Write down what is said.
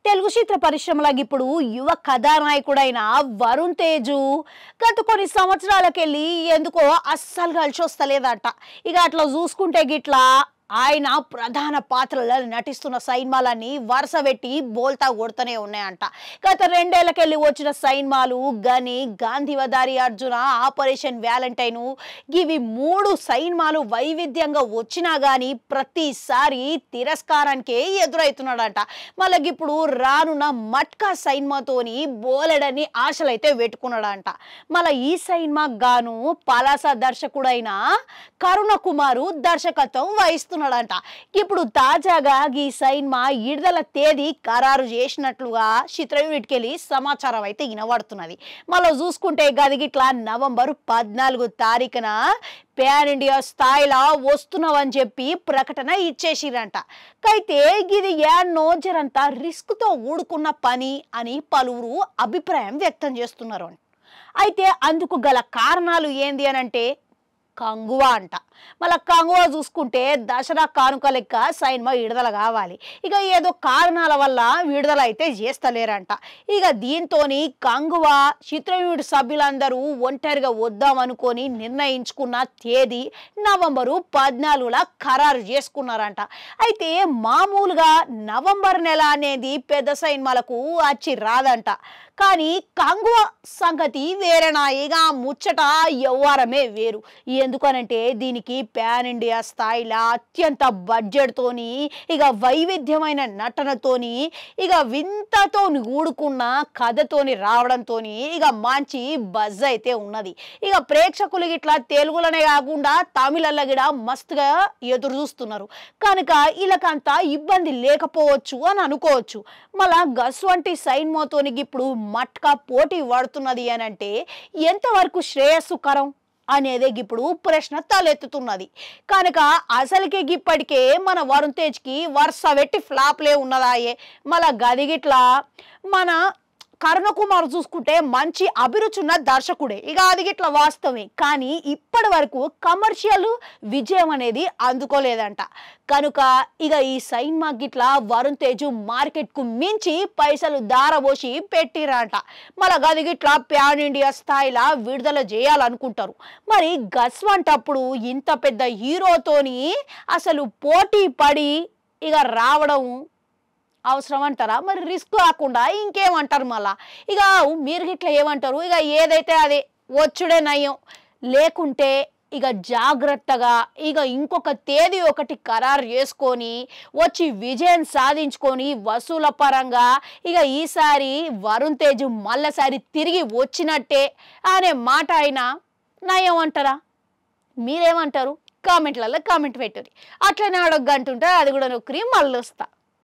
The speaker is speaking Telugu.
తెలుగు చిత్ర పరిశ్రమలో ఇప్పుడు యువ కథానాయకుడైన వరుణ్ తేజు గత కొన్ని సంవత్సరాలకెళ్ళి ఎందుకో అస్సలు కలిసి వస్తలేదట. ఇక అట్లా చూసుకుంటే గిట్లా ఆయన ప్రధాన పాత్రలలో నటిస్తున్న సినిమాలన్నీ వరుస పెట్టి బోల్తా కొడుతూనే ఉన్నాయంట. గత 2 ఏళ్లకెళ్ళి వచ్చిన సినిమాలు గని, గాంధీవదారి అర్జున, ఆపరేషన్ వ్యాలంటైన్ ఇవి 3 సినిమాలు వైవిధ్యంగా వచ్చినా గానీ ప్రతిసారి తిరస్కారానికే ఎదురవుతున్నాడంట. మళ్ళీ ఇప్పుడు రానున్న మట్కా సినిమాతోని బోలెడని ఆశలైతే పెట్టుకున్నాడంట. మళ్ళీ ఈ సినిమాకు గాను పలాస దర్శకుడైన కరుణ కుమారు దర్శకత్వం వహిస్తున్నాడంట. ఇప్పుడు తాజాగా ఈ సినిమా విడుదల తేదీ ఖరారు చేసినట్లుగా చిత్ర యూనిట్కి వెళ్ళి సమాచారం అయితే వినబడుతున్నది. మళ్ళీ చూసుకుంటే గదిగిట్లా నవంబర్ 14 తారీఖున ప్యాన్ ఇండియా స్థాయిలో వస్తున్నావని చెప్పి ప్రకటన ఇచ్చేసిరంట. అయితే ఇది యాడ్నో జరంతా రిస్క్తో ఊడుకున్న పని అని పలువురు అభిప్రాయం వ్యక్తం చేస్తున్నారు. అయితే అందుకు గల కారణాలు ఏంది అని అంటే కంగువా అంట. మళ్ళీ కంగువా చూసుకుంటే దసరా కానుక లెక్క సినిమా విడుదల కావాలి. ఇక ఏదో కారణాల వల్ల విడుదల అయితే చేస్తలేరంట. ఇక దీంతో కంగువా చిత్ర యూనిట్ సభ్యులందరూ ఒంటరిగా వద్దామనుకొని నిర్ణయించుకున్న తేదీ నవంబరు 14లా ఖరారు చేసుకున్నారంట. అయితే మామూలుగా నవంబర్ నెల అనేది పెద్ద సినిమాలకు వచ్చి రాదంట. కానీ కంగువా సంగతి వేరేనా. ఇక ముచ్చట వ్యవహారమే వేరు. ఎందుకనంటే దీనికి ప్యాన్ ఇండియా స్థాయిలో అత్యంత బడ్జెట్తోని ఇక వైవిధ్యమైన నటనతోని ఇక వింతతో కూడుకున్న కథతోని రావడంతో ఇక మంచి బజ్ అయితే ఉన్నది. ఇక ప్రేక్షకులు ఇట్లా తెలుగులోనే కాకుండా తమిళలో కూడా మస్తుగా ఎదురు చూస్తున్నారు కనుక వీళ్ళకంత ఇబ్బంది లేకపోవచ్చు అని అనుకోవచ్చు. మళ్ళా గస్వంటి సినిమాతోని ఇప్పుడు మట్కా పోటీ పడుతున్నది అని అంటే ఎంతవరకు శ్రేయస్సుకరం అనేది ఇప్పుడు ప్రశ్న తలెత్తుతున్నది. కనుక అసలుకే ఇప్పటికే మన వరుణ్ తేజ్కి వరుస పెట్టి ఫ్లాప్లే ఉన్నదాయే. మళ్ళా గదిగిట్లా మన కరుణ కుమార్ చూసుకుంటే మంచి అభిరుచి ఉన్న దర్శకుడే. ఇక అది గిట్లా వాస్తవమే. కానీ ఇప్పటి వరకు కమర్షియల్ విజయం అనేది అందుకోలేదంట. కనుక ఇక ఈ సినిమా గిట్లా వరుణ్ తేజ్ మార్కెట్కు మించి పైసలు దారబోసి పెట్టిరంట. మళ్ళీ గది గిట్లా ప్యాన్ ఇండియా స్థాయిలో విడుదల చేయాలనుకుంటారు. మరి గస్వంటప్పుడు ఇంత పెద్ద హీరోతోని అసలు పోటీ పడి ఇక రావడం అవసరం అంటారా? మరి రిస్క్ కాకుండా ఇంకేమంటారు? మళ్ళా ఇక మీరు ఇట్లా ఏమంటారు? ఇక ఏదైతే అదే వచ్చుడే నయం, లేకుంటే ఇక జాగ్రత్తగా ఇక ఇంకొక తేదీ ఒకటి ఖరారు చేసుకొని వచ్చి విజయం సాధించుకొని వసూల పరంగా ఇక ఈసారి వరుణ్ తేజ్ మళ్ళీసారి తిరిగి వచ్చినట్టే అనే మాట అయినా నయం అంటారా? మీరేమంటారు? కామెంట్లలో కామెంట్ పెట్టుర్రి. అట్లనే అడగంటుంటే అది కూడా నొక్కరి మళ్ళీ వస్తా.